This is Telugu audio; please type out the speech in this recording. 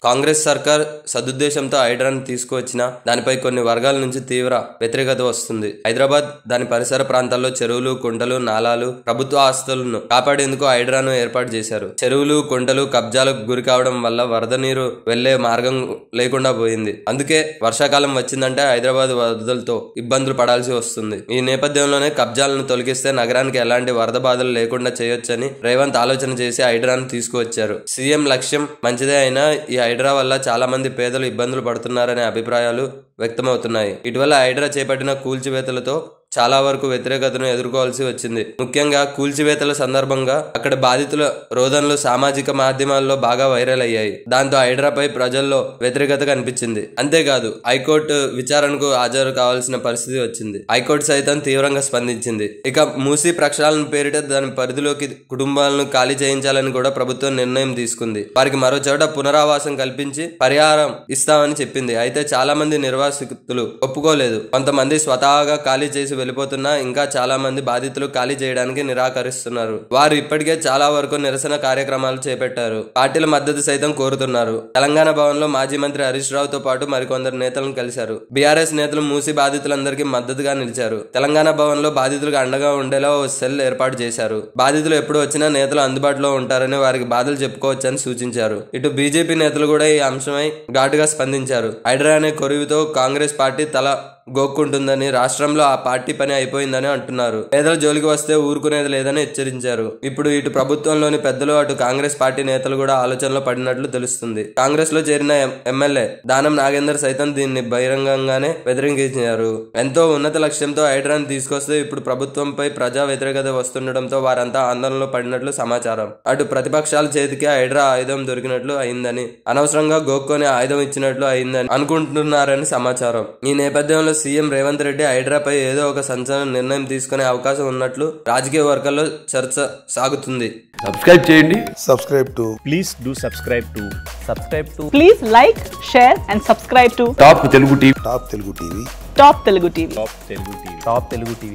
కాంగ్రెస్ సర్కార్ సదుద్దేశంతో హైడ్రాను తీసుకువచ్చినా దానిపై కొన్ని వర్గాల నుంచి తీవ్ర వ్యతిరేకత వస్తుంది. హైదరాబాద్ దాని పరిసర ప్రాంతాల్లో చెరువులు, కుంటలు, నాలాలు, ప్రభుత్వ ఆస్తులను కాపాడేందుకు హైడ్రాను ఏర్పాటు చేశారు. చెరువులు, కుంటలు కబ్జాలకు గురి కావడం వల్ల వరద నీరు వెళ్లే మార్గం లేకుండా పోయింది. అందుకే వర్షాకాలం వచ్చిందంటే హైదరాబాద్ వరదలతో ఇబ్బందులు పడాల్సి వస్తుంది. ఈ నేపథ్యంలోనే కబ్జాలను తొలగిస్తే నగరానికి ఎలాంటి వరద బాధలు లేకుండా చేయొచ్చని రేవంత్ ఆలోచన చేసి హైడ్రాను తీసుకువచ్చారు. సీఎం లక్ష్యం మంచిదే అయినా ఈ హైడ్రా వల్ల చాలా మంది పేదలు ఇబ్బందులు పడుతున్నారనే అభిప్రాయాలు వ్యక్తమవుతున్నాయి. ఇటీవల హైడ్రా చేపట్టిన కూల్చివేతలతో చాలా వరకు వ్యతిరేకతను ఎదుర్కోవాల్సి వచ్చింది. ముఖ్యంగా కూల్చివేతల సందర్భంగా అక్కడ బాధితుల రోదనలు సామాజిక మాధ్యమాల్లో బాగా వైరల్ అయ్యాయి. దాంతో హైడ్రాపై ప్రజల్లో వ్యతిరేకత కనిపించింది. అంతేకాదు హైకోర్టు విచారణకు హాజరు కావాల్సిన పరిస్థితి వచ్చింది. హైకోర్టు సైతం తీవ్రంగా స్పందించింది. ఇక మూసీ ప్రక్షాళన పేరిట దాని పరిధిలోకి కుటుంబాలను ఖాళీ చేయించాలని కూడా ప్రభుత్వం నిర్ణయం తీసుకుంది. వారికి మరో చోట పునరావాసం కల్పించి పరిహారం ఇస్తామని చెప్పింది. అయితే చాలా మంది నిర్వాసితులు ఒప్పుకోలేదు. కొంతమంది స్వతహాగా ఖాళీ చేసి వెళ్ళిపోతున్నా ఇంకా చాలా మంది బాధితులు ఖాళీ చేయడానికి నిరాకరిస్తున్నారు. వారు ఇప్పటికే చాలా వరకు నిరసన కార్యక్రమాలు చేపట్టారు. పార్టీల మద్దతు సైతం కోరుతున్నారు. తెలంగాణ భవన్ లో మాజీ మంత్రి హరీష్ రావుతో పాటు మరికొందరు నేతలను కలిశారు. బీఆర్ఎస్ నేతలు మూసీ బాధితులందరికీ మద్దతుగా నిలిచారు. తెలంగాణ భవన్ లో బాధితులకు అండగా ఉండేలా ఓ సెల్ ఏర్పాటు చేశారు. బాధితులు ఎప్పుడు వచ్చినా నేతలు అందుబాటులో ఉంటారని, వారికి బాధలు చెప్పుకోవచ్చని సూచించారు. ఇటు బీజేపీ నేతలు కూడా ఈ అంశమై ఘాటుగా స్పందించారు. హైడ్రా అనే కొరివితో కాంగ్రెస్ పార్టీ తల గోక్కుంటుందని, రాష్ట్రంలో ఆ పార్టీ పని అయిపోయిందని అంటున్నారు. పేదల జోలికి వస్తే ఊరుకునేది లేదని హెచ్చరించారు. ఇప్పుడు ఇటు ప్రభుత్వంలోని పెద్దలు అటు కాంగ్రెస్ పార్టీ నేతలు కూడా ఆలోచనలో పడినట్లు తెలుస్తుంది. కాంగ్రెస్ లో చేరిన ఎమ్మెల్యే దానం నాగేందర్ సైతం దీన్ని బహిరంగంగానే వ్యతిరేకించారు. ఎంతో ఉన్నత లక్ష్యంతో హైడ్రాను తీసుకొస్తే ఇప్పుడు ప్రభుత్వంపై ప్రజా వ్యతిరేకత వస్తుండటంతో వారంతా ఆందోళనలో పడినట్లు సమాచారం. అటు ప్రతిపక్షాల చేతికి హైడ్రా ఆయుధం దొరికినట్లు అయిందని, అనవసరంగా గోక్కొని ఆయుధం ఇచ్చినట్లు అయిందని అనుకుంటున్నారని సమాచారం. ఈ నేపథ్యంలో సీఎం రేవంత్ రెడ్డి హైడ్రాపై ఏదో ఒక సంచలన నిర్ణయం తీసుకునే అవకాశం ఉన్నట్లు రాజకీయ వర్గాల్లో చర్చ సాగుతుంది. సబ్స్క్రైబ్ చేయండి. Please do subscribe to. Please like, share and subscribe to top Telugu TV. Top Telugu TV. Top Telugu TV.